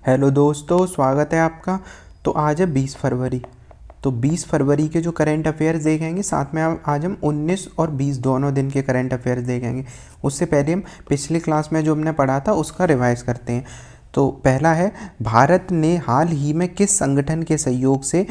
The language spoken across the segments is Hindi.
हेलो दोस्तों, स्वागत है आपका। तो आज है 20 फरवरी। तो 20 फरवरी के जो करंट अफेयर्स देखेंगे, साथ में आज हम 19 और 20 दोनों दिन के करंट अफेयर्स देखेंगे। उससे पहले हम पिछली क्लास में जो हमने पढ़ा था उसका रिवाइज करते हैं। तो पहला है, भारत ने हाल ही में किस संगठन के सहयोग से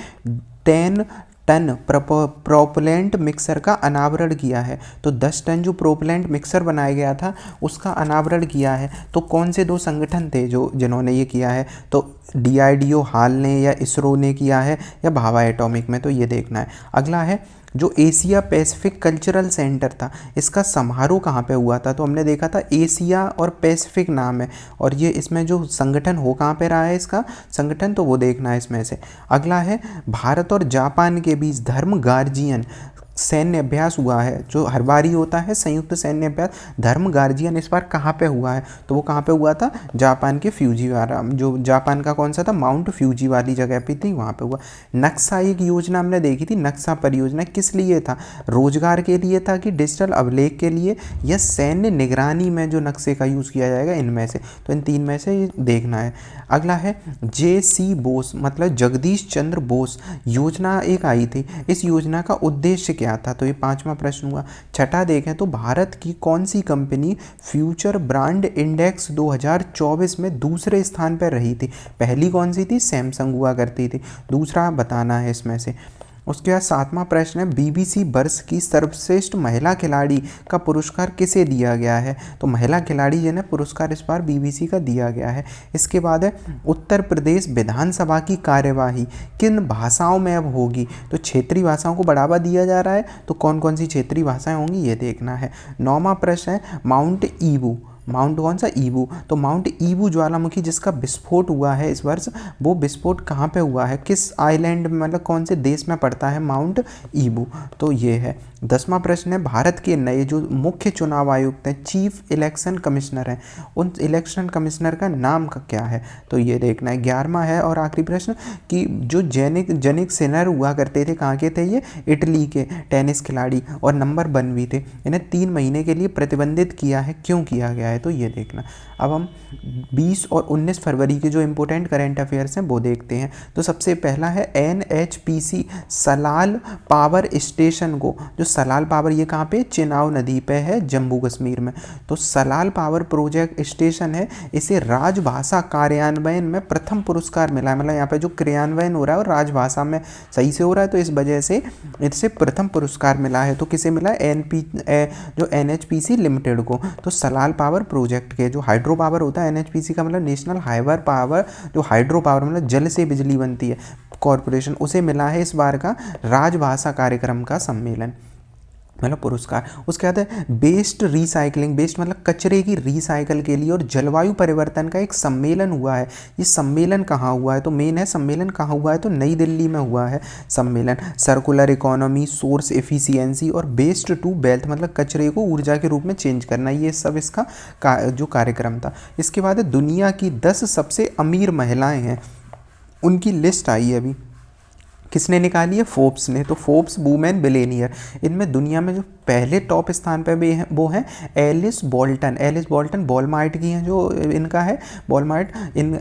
10 टन प्रोपेलेंट मिक्सर का अनावरण किया है। तो 10 टन जो प्रोपेलेंट मिक्सर बनाया गया था उसका अनावरण किया है। तो कौन से दो संगठन थे जिन्होंने ये किया है? तो DRDO हाल ने, या इसरो ने किया है, या भाभा एटॉमिक में। तो ये देखना है। अगला है, जो एशिया पैसिफिक कल्चरल सेंटर था, इसका समारोह कहाँ पे हुआ था? तो हमने देखा था एशिया और पैसिफिक नाम है, और ये इसमें जो संगठन हो कहाँ पे रहा है इसका संगठन, तो वो देखना है इसमें से। अगला है, भारत और जापान के बीच धर्म गार्जियन सैन्य अभ्यास हुआ है। जो हर बार ही होता है संयुक्त सैन्य अभ्यास, धर्म गार्जियन इस बार कहाँ पे हुआ है? तो वो कहाँ पे हुआ था? जापान के फ्यूजीवारा, जो जापान का कौन सा था, माउंट फ्यूजी वाली जगह पे थी, वहाँ पे हुआ। नक्शा एक योजना हमने देखी थी, नक्शा परियोजना किस लिए था? रोजगार के लिए था, कि डिजिटल अभिलेख के लिए, या सैन्य निगरानी में जो नक्शे का यूज़ किया जाएगा, इनमें से। तो इन तीन में से ये देखना है। अगला है, JC बोस मतलब जगदीश चंद्र बोस योजना एक आई थी, इस योजना का उद्देश्य क्या था? तो ये 5वां प्रश्न हुआ। छठा देखें तो, भारत की कौन सी कंपनी फ्यूचर ब्रांड इंडेक्स 2024 में दूसरे स्थान पर रही थी? पहली कौन सी थी? सैमसंग हुआ करती थी। दूसरा बताना है इसमें से। उसके बाद 7वां प्रश्न है, BBC वर्ष की सर्वश्रेष्ठ महिला खिलाड़ी का पुरस्कार किसे दिया गया है? तो महिला खिलाड़ी जिन्हें पुरस्कार इस बार BBC का दिया गया है। इसके बाद है, उत्तर प्रदेश विधानसभा की कार्यवाही किन भाषाओं में अब होगी? तो क्षेत्रीय भाषाओं को बढ़ावा दिया जा रहा है, तो कौन कौन सी क्षेत्रीय भाषाएं होंगी ये देखना है। 9वां प्रश्न है, माउंट ईबू, माउंट कौन सा? ईबू। तो माउंट ईबू ज्वालामुखी जिसका विस्फोट हुआ है इस वर्ष, वो विस्फोट कहाँ पे हुआ है, किस आइलैंड में, मतलब कौन से देश में पड़ता है माउंट ईबू? तो ये है। 10वां प्रश्न है, भारत के नए जो मुख्य चुनाव आयुक्त हैं, चीफ इलेक्शन कमिश्नर हैं, उन इलेक्शन कमिश्नर का नाम का क्या है? तो ये देखना है। 11वां है और आखिरी प्रश्न, कि जो जनिक सिनर हुआ करते थे, कहाँ के थे ये? इटली के टेनिस खिलाड़ी, और नंबर 1 भी थे। इन्हें 3 महीने के लिए प्रतिबंधित किया है, क्यों किया गया है? तो ये देखना। अब हम 20 और 19 फरवरी के जो इंपॉर्टेंट करंट अफेयर्स हैं वो देखते हैं। तो सबसे पहला है, NHPC सलाल पावर स्टेशन को, जो सलाल पावर, ये कहाँ पे? चेनाब नदी पे है, जम्मू कश्मीर में। तो सलाल पावर प्रोजेक्ट स्टेशन है, इसे राजभाषा कार्यान्वयन में प्रथम पुरस्कार मिला है। मतलब यहाँ पे जो क्रियान्वयन हो रहा है और राजभाषा में सही से हो रहा है, तो इस वजह से इससे प्रथम पुरस्कार मिला है। तो किसे मिला है? जो NHPC लिमिटेड को। तो सलाल पावर प्रोजेक्ट के जो हाइड्रो पावर होता है, NHPC का मतलब नेशनल हाइवर पावर, जो हाइड्रो पावर मतलब जल से बिजली बनती है, कॉरपोरेशन, उसे मिला है इस बार का राजभाषा कार्यक्रम का सम्मेलन, मतलब पुरस्कार। उसके बाद है, बेस्ट रिसाइकलिंग, बेस्ट मतलब कचरे की रिसाइकल के लिए और जलवायु परिवर्तन का एक सम्मेलन हुआ है। ये सम्मेलन कहाँ हुआ है? तो मेन है सम्मेलन कहाँ हुआ है, तो नई दिल्ली में हुआ है सम्मेलन। सर्कुलर इकोनॉमी, सोर्स एफिशिएंसी और वेस्ट टू वेल्थ मतलब कचरे को ऊर्जा के रूप में चेंज करना, ये सब इसका जो कार्यक्रम था। इसके बाद है, दुनिया की 10 सबसे अमीर महिलाएं हैं, उनकी लिस्ट आई है अभी। किसने निकाली है? फोर्ब्स ने। तो फोर्ब्स वुमेन बिलियनियर, इनमें दुनिया में जो पहले टॉप स्थान पर भी हैं वो हैं Alice Walton. Alice Walton Walmart की हैं, जो इनका है वॉलमार्ट।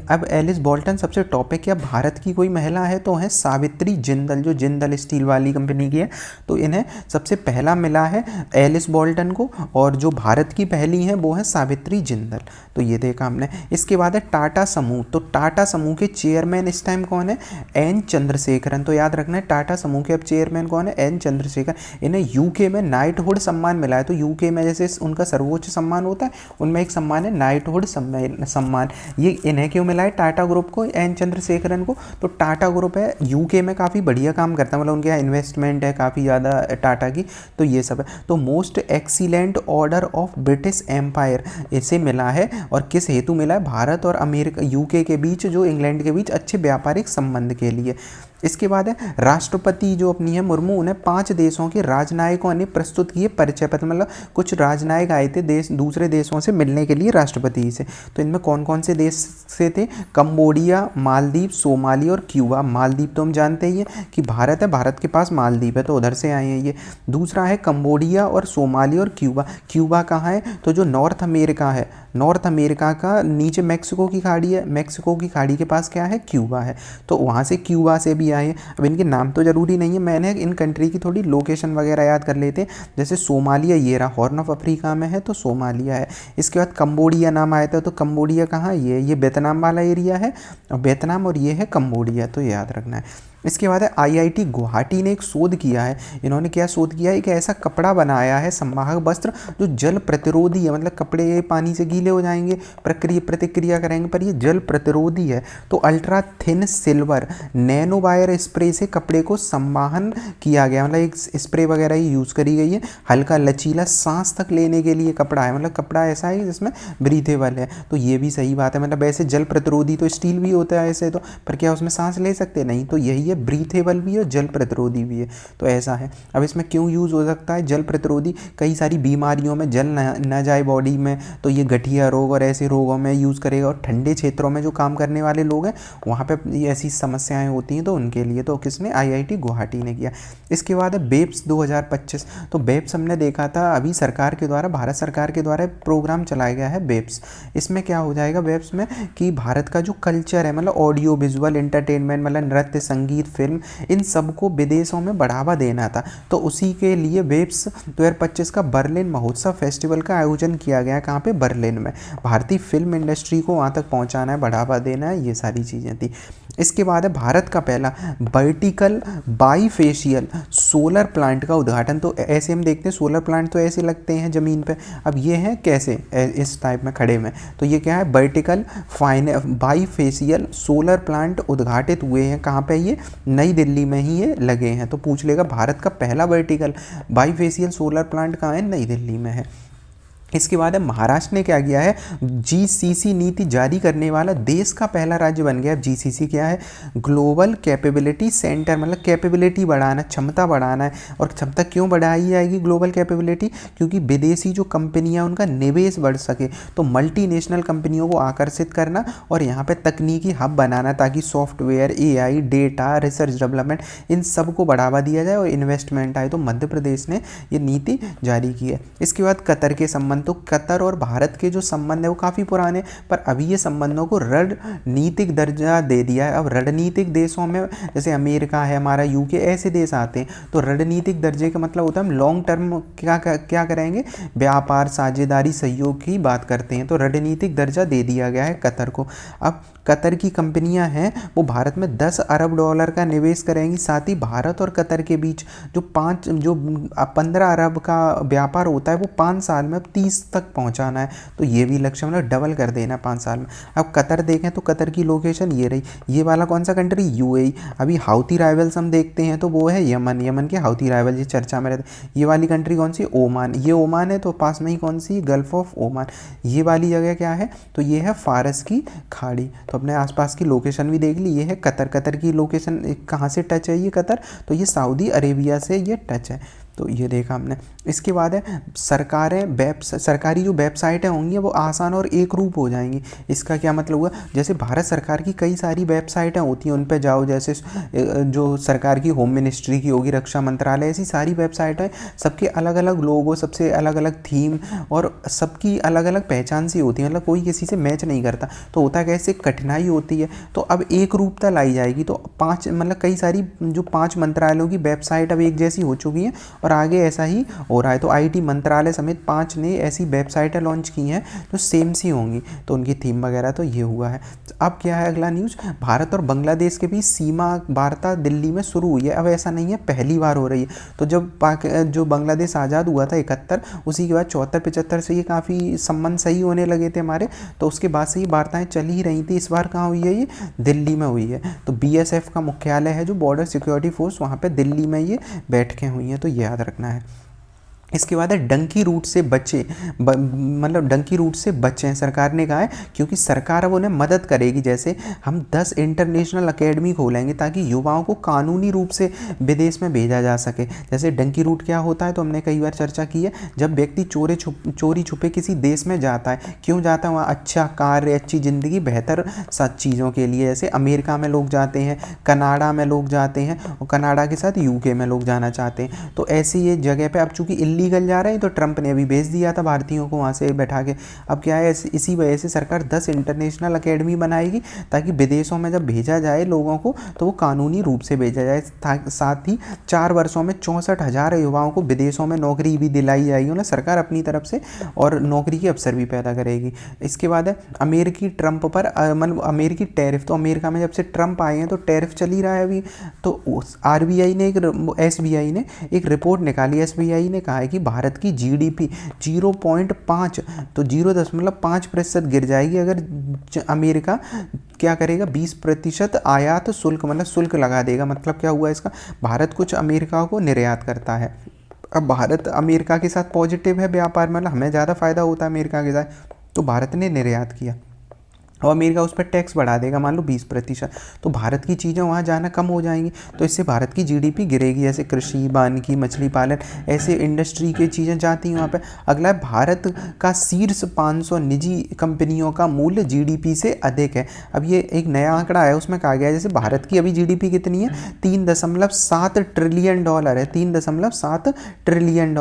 अब एलिस बॉल्टन सबसे टॉप है। क्या भारत की कोई महिला है? तो है सावित्री जिंदल, जो जिंदल स्टील वाली कंपनी की है। तो इन्हें सबसे पहला मिला है एलिस बॉल्टन को, और जो भारत की पहली हैं वो है सावित्री जिंदल। तो ये देखा हमने। इसके बाद है टाटा समूह। तो टाटा समूह के चेयरमैन इस टाइम कौन है? एन चंद्रशेखरन। तो याद रखना है, टाटा समूह के अब चेयरमैन कौन है? एन चंद्रशेखर। इन्हें यूके में नाइटहुड सम्मान मिला है। तो यूके में जैसे उनका सर्वोच्च सम्मान होता है, उनमें एक सम्मान है नाइटहुड सम्मान। ये इन्हें क्यों मिला है? टाटा ग्रुप को, एन चंद्रशेखरन को। तो टाटा ग्रुप है यूके में काफ़ी बढ़िया काम करता है, मतलब उनके यहाँ इन्वेस्टमेंट है काफ़ी ज़्यादा टाटा की। तो ये सब है। तो Most Excellent Order of British Empire इसे मिला है, और किस हेतु मिला है? भारत और अमेरिका, यूके के बीच, जो इंग्लैंड के बीच अच्छे व्यापारिक संबंध के लिए। इसके बाद है राष्ट्रपति जो अपनी है मुर्मू, उन्हें 5 देशों के राजनयिकों ने प्रस्तुत किए परिचय पत्र, मतलब कुछ राजनयिक आए थे दूसरे देशों से मिलने के लिए राष्ट्रपति से। तो इनमें कौन कौन से देश से थे? कंबोडिया, मालदीव, सोमाली और क्यूबा। मालदीव तो हम जानते ही हैं कि भारत है, भारत के पास मालदीव है, तो उधर से आए हैं ये। दूसरा है कंबोडिया और सोमाली और क्यूबा। क्यूबा कहाँ है? तो जो नॉर्थ अमेरिका है, नॉर्थ अमेरिका का नीचे मैक्सिको की खाड़ी है, मैक्सिको की खाड़ी के पास क्या है? क्यूबा है। तो वहाँ से क्यूबा से भी आए हैं। अब इनके नाम तो ज़रूरी नहीं है, मैंने इन कंट्री की थोड़ी लोकेशन वगैरह याद कर लेते हैं। जैसे सोमालिया, ये रहा, हॉर्न ऑफ अफ्रीका में है तो सोमालिया है। इसके बाद कंबोडिया नाम आया था, तो कंबोडिया कहाँ? ये वियतनाम वाला एरिया है, और वियतनाम, और ये है कंबोडिया, तो याद रखना है। इसके बाद है आईआईटी गुवाहाटी ने एक शोध किया है। इन्होंने क्या शोध किया है? एक ऐसा कपड़ा बनाया है, संवाहक वस्त्र, जो जल प्रतिरोधी है, मतलब कपड़े पानी से गीले हो जाएंगे, प्रतिक्रिया करेंगे, पर ये जल प्रतिरोधी है। तो ultra thin silver nano wire spray से कपड़े को संवाहन किया गया, मतलब एक स्प्रे वगैरह ही यूज़ करी गई है। हल्का लचीला, सांस तक लेने के लिए कपड़ा है, मतलब कपड़ा ऐसा है जिसमें ब्रीथेबल है। तो ये भी सही बात है, मतलब ऐसे जल प्रतिरोधी तो स्टील भी होता है ऐसे तो, पर क्या उसमें सांस ले सकते? नहीं। तो यही ये ब्रीथेबल भी है और जल प्रतिरोधी भी है, तो ऐसा है। अब इसमें क्यों यूज़ हो सकता है जल प्रतिरोधी? कई सारी बीमारियों में जल न जाए बॉडी में, तो ये गठिया रोग और ऐसे रोगों में यूज़ करेगा। और ठंडे क्षेत्रों में जो काम करने वाले लोग हैं, वहाँ पे ये ऐसी समस्याएं होती हैं, तो उनके लिए तो किसने? आईआईटी गुवाहाटी ने किया। इसके बाद है बेप्स 2025। तो बेप्स हमने देखा था अभी सरकार के द्वारा, भारत सरकार के द्वारा प्रोग्राम चलाया गया है बेप्स। इसमें क्या हो जाएगा बेप्स में कि भारत का जो कल्चर है, मतलब ऑडियो विजुअल एंटरटेनमेंट, मतलब नृत्य, संगीत, फिल्म, इन सबको विदेशों में बढ़ावा देना था। तो उसी के लिए बेप्स 2025 का बर्लिन महोत्सव फेस्टिवल का आयोजन किया गया। कहाँ पे? बर्लिन में। भारतीय फिल्म इंडस्ट्री को वहाँ तक पहुँचाना है, बढ़ावा देना है, ये सारी चीज़ें थी। इसके बाद है भारत का पहला वर्टिकल बाईफेशियल सोलर प्लांट का उद्घाटन। तो ऐसे हम देखते हैं सोलर प्लांट तो ऐसे लगते हैं ज़मीन पे, अब ये हैं कैसे? इस टाइप में खड़े में। तो ये क्या है? वर्टिकल बाईफेशियल सोलर प्लांट उद्घाटित हुए हैं। कहाँ पे? ये नई दिल्ली में ही ये लगे हैं। तो पूछ लेगा भारत का पहला वर्टिकल बाईफेशियल सोलर प्लांट कहाँ है? नई दिल्ली में है। इसके बाद है महाराष्ट्र ने क्या किया है? जीसीसी नीति जारी करने वाला देश का पहला राज्य बन गया। जीसीसी क्या है? ग्लोबल कैपेबिलिटी सेंटर, मतलब कैपेबिलिटी बढ़ाना, क्षमता बढ़ाना है। और क्षमता क्यों बढ़ाई जाएगी ग्लोबल कैपेबिलिटी? क्योंकि विदेशी जो कंपनियां, उनका निवेश बढ़ सके। तो मल्टीनेशनल कंपनियों को आकर्षित करना और यहाँ पे तकनीकी हब बनाना, ताकि software, AI, data, research development, इन सब को बढ़ावा दिया जाए और इन्वेस्टमेंट आए। तो मध्य प्रदेश ने ये नीति जारी की है। इसके बाद कतर के संबंध। तो कतर और भारत के जो संबंध है वो काफ़ी पुराने, पर अभी ये संबंधों को रणनीतिक दर्जा दे दिया है। अब रणनीतिक देशों में जैसे अमेरिका है, हमारा यूके, ऐसे देश आते हैं। तो रणनीतिक दर्जे का मतलब होता है हम लॉन्ग टर्म क्या करेंगे? व्यापार, साझेदारी, सहयोग की बात करते हैं। तो रणनीतिक दर्जा दे दिया गया है कतर को। अब कतर की कंपनियां हैं वो भारत में $10 अरब का निवेश करेंगी। साथ ही भारत और कतर के बीच जो 15 अरब का व्यापार होता है वो 5 साल में 30 तक पहुंचाना है। तो ये भी लक्ष्य, मतलब डबल कर देना 5 साल में। अब कतर देखें तो कतर की लोकेशन ये रही। ये वाला कौन सा कंट्री? यूएई। अभी हाउती राइवल्स हम देखते हैं तो वो है यमन। यमन के हाउती राइवल ये चर्चा में रहते हैं। ये वाली कंट्री कौन सी? ओमान। ये ओमान है, तो पास में ही कौन सी? Gulf of Oman. ये वाली जगह क्या है? तो ये है फारस की खाड़ी। तो अपने आसपास की लोकेशन भी देख ली। ये है कतर। कतर की लोकेशन कहाँ से टच है ये कतर? तो ये सऊदी अरेबिया से ये टच है। तो ये देखा हमने। इसके बाद है सरकारी जो वेबसाइटें होंगी वो आसान और एक रूप हो जाएंगी। इसका क्या मतलब हुआ? जैसे भारत सरकार की कई सारी वेबसाइटें होती हैं, उन पे जाओ, जैसे जो सरकार की होम मिनिस्ट्री की होगी, रक्षा मंत्रालय, ऐसी सारी वेबसाइटें, सबके अलग अलग लोगो, सबसे अलग अलग थीम और सबकी अलग अलग पहचान सी होती है, मतलब कोई किसी से मैच नहीं करता। तो होता कैसे? कठिनाई होती है। तो अब एक रूपता लाई जाएगी। तो 5 मतलब कई सारी जो 5 मंत्रालयों की वेबसाइट अब एक जैसी हो चुकी हैं और आगे ऐसा ही हो रहा है। तो आईटी मंत्रालय समेत 5 ने ऐसी वेबसाइटें लॉन्च की हैं जो सेम सी होंगी, तो उनकी थीम वगैरह। तो ये हुआ है। अब क्या है अगला न्यूज़? भारत और बांग्लादेश के बीच सीमा वार्ता दिल्ली में शुरू हुई है। अब ऐसा नहीं है पहली बार हो रही है। तो जो बांग्लादेश आज़ाद हुआ था 71, उसी के बाद 74-75 से ये काफ़ी संबंध सही होने लगे थे हमारे। तो उसके बाद से ये वार्ताएँ चल ही रही थी। इस बार कहाँ हुई है? ये दिल्ली में हुई है। तो बीएसएफ का मुख्यालय है जो बॉर्डर सिक्योरिटी फोर्स, वहाँ पर दिल्ली में ये बैठकें हुई हैं। तो ये याद रखना है। इसके बाद है डंकी रूट से बचे, मतलब डंकी रूट से बचें, सरकार ने कहा है, क्योंकि सरकार अब उन्हें मदद करेगी। जैसे हम 10 इंटरनेशनल अकेडमी खोलेंगे ताकि युवाओं को कानूनी रूप से विदेश में भेजा जा सके। जैसे डंकी रूट क्या होता है, तो हमने कई बार चर्चा की है, जब व्यक्ति चोरी छुपे किसी देश में जाता है, क्यों जाता है, वहाँ अच्छा कार्य, अच्छी ज़िंदगी, बेहतर सब चीज़ों के लिए। जैसे अमेरिका में लोग जाते हैं, कनाडा में लोग जाते हैं, और कनाडा के साथ यूके में लोग जाना चाहते हैं। तो ऐसी ये जगह पे अब चूंकि इलीगल जा रहे हैं, तो ट्रंप ने अभी भेज दिया था भारतीयों को वहाँ से बैठा के। अब क्या है, इसी वजह से सरकार 10 इंटरनेशनल अकेडमी बनाएगी ताकि विदेशों में जब भेजा जाए लोगों को, तो वो कानूनी रूप से भेजा जाए। साथ ही 4 वर्षों में 64,000 युवाओं को विदेशों में नौकरी भी दिलाई जाएगी ना सरकार अपनी तरफ से, और नौकरी के अवसर भी पैदा करेगी। इसके बाद है अमेरिकी ट्रंप पर मतलब अमेरिकी टैरिफ। तो अमेरिका में जब से ट्रंप आए हैं तो टैरिफ चल ही रहा है अभी। तो RBI ने SBI ने एक रिपोर्ट निकाली। SBI ने कहा है कि भारत की GDP 0.5 तो 0.5% गिर जाएगी अगर अमेरिका क्या करेगा, 20% आयात शुल्क मतलब शुल्क लगा देगा। मतलब क्या हुआ इसका, भारत कुछ अमेरिका को निर्यात करता है। अब भारत अमेरिका के साथ पॉजिटिव है व्यापार, मतलब हमें ज़्यादा फायदा होता है अमेरिका के साथ, तो भारत ने निर्यात किया और अमेरिका उस पर टैक्स बढ़ा देगा, मान लो 20%, तो भारत की चीज़ें वहाँ जाना कम हो जाएंगी, तो इससे भारत की GDP गिरेगी। जैसे कृषि, वानिकी, मछली पालन, ऐसे इंडस्ट्री की चीज़ें जाती हैं वहाँ पे। अगला है भारत का शीर्ष 500 निजी कंपनियों का मूल्य GDP से अधिक है। अब ये एक नया आंकड़ा है, उसमें कहा गया है जैसे भारत की अभी GDP कितनी है, $3.7 ट्रिलियन है, $3.7 ट्रिलियन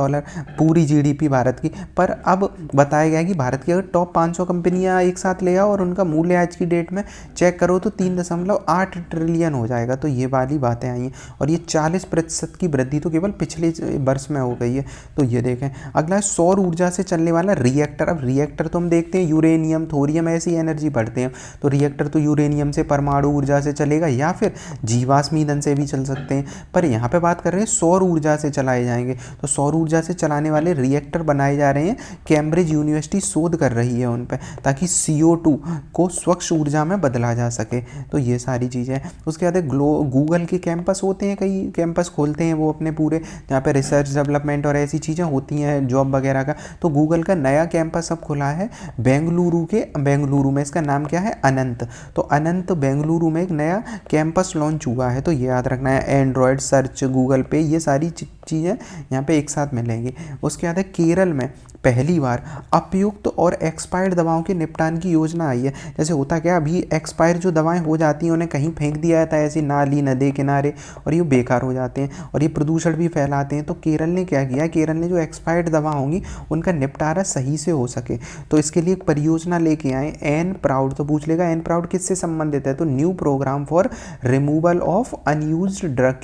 पूरी GDP भारत की। पर अब बताया गया है कि भारत की अगर टॉप 500 कंपनियाँ एक साथ ले आओ और उनका मूल्य आज की डेट में चेक करो तो 3.8 ट्रिलियन हो जाएगा। तो ये वाली बातें आई हैं, और ये 40% की वृद्धि तो केवल पिछले वर्ष में हो गई है। तो ये देखें। अगला है सौर ऊर्जा से चलने वाला रिएक्टर। अब रिएक्टर तो हम देखते हैं यूरेनियम, थोरियम ऐसी एनर्जी बढ़ते हैं, तो रिएक्टर तो यूरेनियम से, परमाणु ऊर्जा से चलेगा या फिर जीवाश्म ईंधन से भी चल सकते हैं। पर यहाँ पे बात कर रहे हैं सौर ऊर्जा से चलाए जाएंगे, तो सौर ऊर्जा से चलाने वाले रिएक्टर बनाए जा रहे हैं। कैम्ब्रिज यूनिवर्सिटी शोध कर रही है उन पर, ताकि CO2 को स्वच्छ ऊर्जा में बदला जा सके। तो ये सारी चीज़ें हैं। उसके बाद गूगल के कैंपस होते हैं, कई कैंपस खोलते हैं वो अपने पूरे, जहाँ पे रिसर्च डेवलपमेंट और ऐसी चीज़ें होती हैं, जॉब वगैरह का। तो गूगल का नया कैंपस अब खुला है बेंगलुरु में। इसका नाम क्या है, अनंत। तो अनंत बेंगलुरु में एक नया कैंपस लॉन्च हुआ है, तो ये याद रखना है। एंड्रॉयड सर्च, गूगल पे, ये सारी चीज़ें यहाँ पे एक साथ मिलेंगी। उसके बाद है केरल में पहली बार उपयुक्त और एक्सपायर्ड दवाओं के निपटान की योजना आई है। जैसे होता क्या, अभी एक्सपायर जो दवाएं हो जाती हैं उन्हें कहीं फेंक दिया जाता है ऐसी नाली नदी किनारे, और ये बेकार हो जाते हैं और ये प्रदूषण भी फैलाते हैं। तो केरल ने क्या किया, केरल ने जो एक्सपायर्ड दवा होंगी उनका निपटारा सही से हो सके, तो इसके लिए एक परियोजना लेके आए, एन प्राउड। तो पूछ लेगा एन प्राउड किससे संबंधित है, तो new programme for removal of unused drug.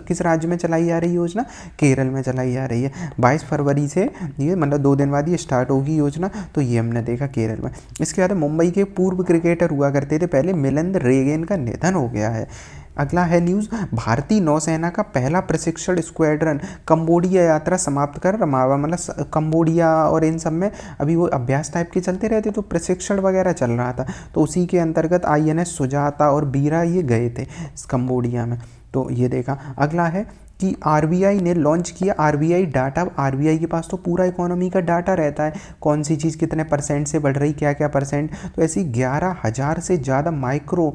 किस राज्य में चलाई जा रही योजना, केरल में चलाई जा रही है। 22 फरवरी से ये मतलब 2 दिन बाद ये स्टार्ट होगी योजना। तो ये हमने देखा केरल में। इसके बाद मुंबई के पूर्व क्रिकेटर हुआ करते थे पहले, मिलिंद रेगेन का निधन हो गया है। अगला है न्यूज़, भारतीय नौसेना का पहला प्रशिक्षण स्क्वाड्रन कंबोडिया यात्रा समाप्त कर रमावा, मतलब कंबोडिया और इन सब में अभी वो अभ्यास टाइप के चलते रहते, तो प्रशिक्षण वगैरह चल रहा था, तो उसी के अंतर्गत INS सुजाता और बीरा ये गए थे कंबोडिया में। तो ये देखा। अगला है कि RBI ने लॉन्च किया RBI डाटा। RBI के पास तो पूरा इकोनॉमी का डाटा रहता है, कौन सी चीज़ कितने % से बढ़ रही, क्या क्या %। तो ऐसी 11,000 से ज़्यादा माइक्रो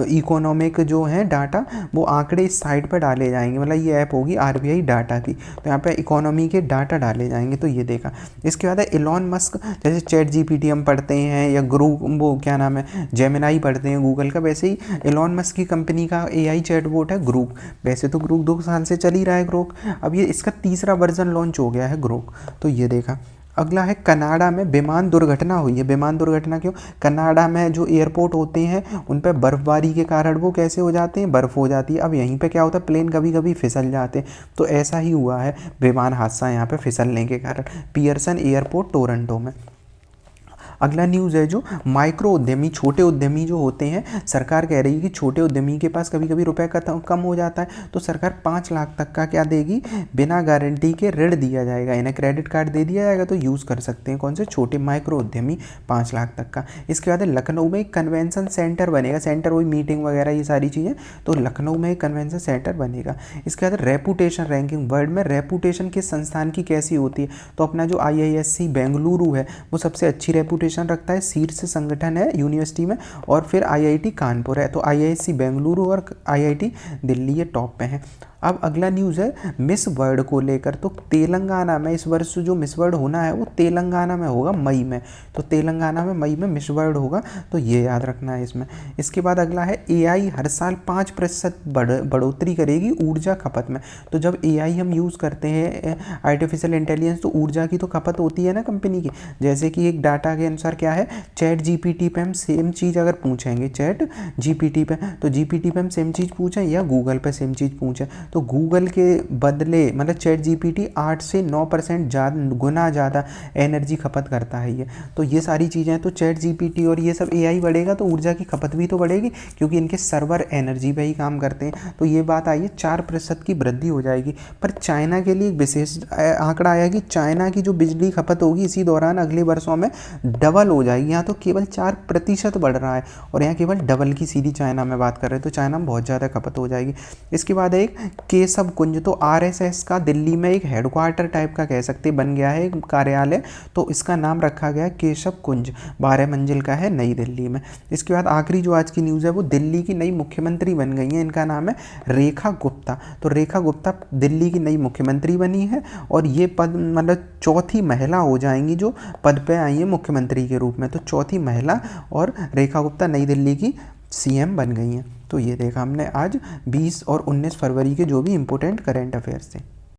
इकोनॉमिक जो है डाटा, वो आंकड़े इस साइट पर डाले जाएंगे। मतलब ये ऐप होगी RBI डाटा की, तो यहाँ पे इकोनॉमी के डाटा डाले जाएंगे। तो ये देखा। इसके बाद है इलॉन मस्क, जैसे ChatGPT हम पढ़ते हैं या वो क्या नाम है जेमिनाई पढ़ते हैं गूगल का, वैसे ही इलॉन मस्क की कंपनी का AI चैटबॉट है ग्रुप। वैसे तो ग्रुप 2 साल से चल ही रहा है ग्रोक, अब ये इसका तीसरा वर्जन लॉन्च हो गया है ग्रोक। तो ये देखा। अगला है कनाडा में विमान दुर्घटना हुई है। विमान दुर्घटना क्यों, कनाडा में जो एयरपोर्ट होते हैं उन पर बर्फबारी के कारण वो कैसे हो जाते हैं, बर्फ़ हो जाती है। अब यहीं पे क्या होता है, प्लेन कभी कभी फिसल जाते हैं, तो ऐसा ही हुआ है विमान हादसा यहाँ पे फिसलने के कारण, पियर्सन एयरपोर्ट टोरंटो में। अगला न्यूज़ है जो माइक्रो उद्यमी, छोटे उद्यमी जो होते हैं, सरकार कह रही है कि छोटे उद्यमी के पास कभी कभी रुपए का कम हो जाता है तो सरकार 5 लाख तक का क्या देगी, बिना गारंटी के ऋण दिया जाएगा। इन्हें क्रेडिट कार्ड दे दिया जाएगा तो यूज़ कर सकते हैं कौन से, छोटे माइक्रो उद्यमी 5 लाख तक का। इसके बाद लखनऊ में एक कन्वेंशन सेंटर बनेगा, सेंटर वही मीटिंग वगैरह ये सारी चीज़ें, तो लखनऊ में एक कन्वेंशन सेंटर बनेगा। इसके बाद रेपुटेशन रैंकिंग, वर्ल्ड में रेपुटेशन किस संस्थान की कैसी होती है, तो अपना जो IISc बेंगलुरु है वो सबसे अच्छी रेपुटेशन रखता है, शीर्ष संगठन है यूनिवर्सिटी में, और फिर IIT कानपुर है। तो IISc बेंगलुरु और IIT दिल्ली ये टॉप पे हैं। अब अगला न्यूज़ है मिस वर्ल्ड को लेकर, तो तेलंगाना में इस वर्ष जो मिस वर्ल्ड होना है वो तेलंगाना में होगा मई में, तो तेलंगाना में मई में मिस वर्ल्ड होगा, तो ये याद रखना है इसमें। इसके बाद अगला है AI हर साल 5% बढ़ोतरी करेगी ऊर्जा खपत में। तो जब AI हम यूज़ करते हैं आर्टिफिशियल इंटेलिजेंस, तो ऊर्जा की तो खपत होती है ना कंपनी की, जैसे कि एक डाटा के अनुसार क्या है, चैट GPT पे हम सेम चीज़ अगर पूछेंगे, चैट GPT पे, तो GPT पे हम सेम चीज़ पूछें या गूगल पे सेम चीज़ पूछें, तो गूगल के बदले मतलब चैट GPT 8 से 9% गुना ज़्यादा एनर्जी खपत करता है ये। तो ये सारी चीज़ें, तो चैट GPT और ये सब AI बढ़ेगा तो ऊर्जा की खपत भी तो बढ़ेगी, क्योंकि इनके सर्वर एनर्जी पे ही काम करते हैं। तो ये बात आई है 4% की वृद्धि हो जाएगी। पर चाइना के लिए एक विशेष आंकड़ा आया कि चाइना की जो बिजली खपत होगी इसी दौरान अगले वर्षों में डबल हो जाएगी। यहाँ तो केवल 4% बढ़ रहा है और यहाँ केवल डबल की सीधी चाइना में बात कर रहे हैं, तो चाइना में बहुत ज़्यादा खपत हो जाएगी। इसके बाद एक केशव कुंज, तो RSS का दिल्ली में एक हेडक्वार्टर टाइप का कह सकते बन गया है एक कार्यालय, तो इसका नाम रखा गया केशव कुंज, 12 मंजिल का है नई दिल्ली में। इसके बाद आखिरी जो आज की न्यूज़ है वो दिल्ली की नई मुख्यमंत्री बन गई हैं, इनका नाम है रेखा गुप्ता। तो रेखा गुप्ता दिल्ली की नई मुख्यमंत्री बनी है और ये पद मतलब चौथी महिला हो जाएंगी जो पद पे आई है मुख्यमंत्री के रूप में, तो चौथी महिला, और रेखा गुप्ता नई दिल्ली की CM बन गई हैं। तो ये देखा हमने आज 20 और 19 फरवरी के जो भी इम्पोर्टेंट करेंट अफेयर्स थे।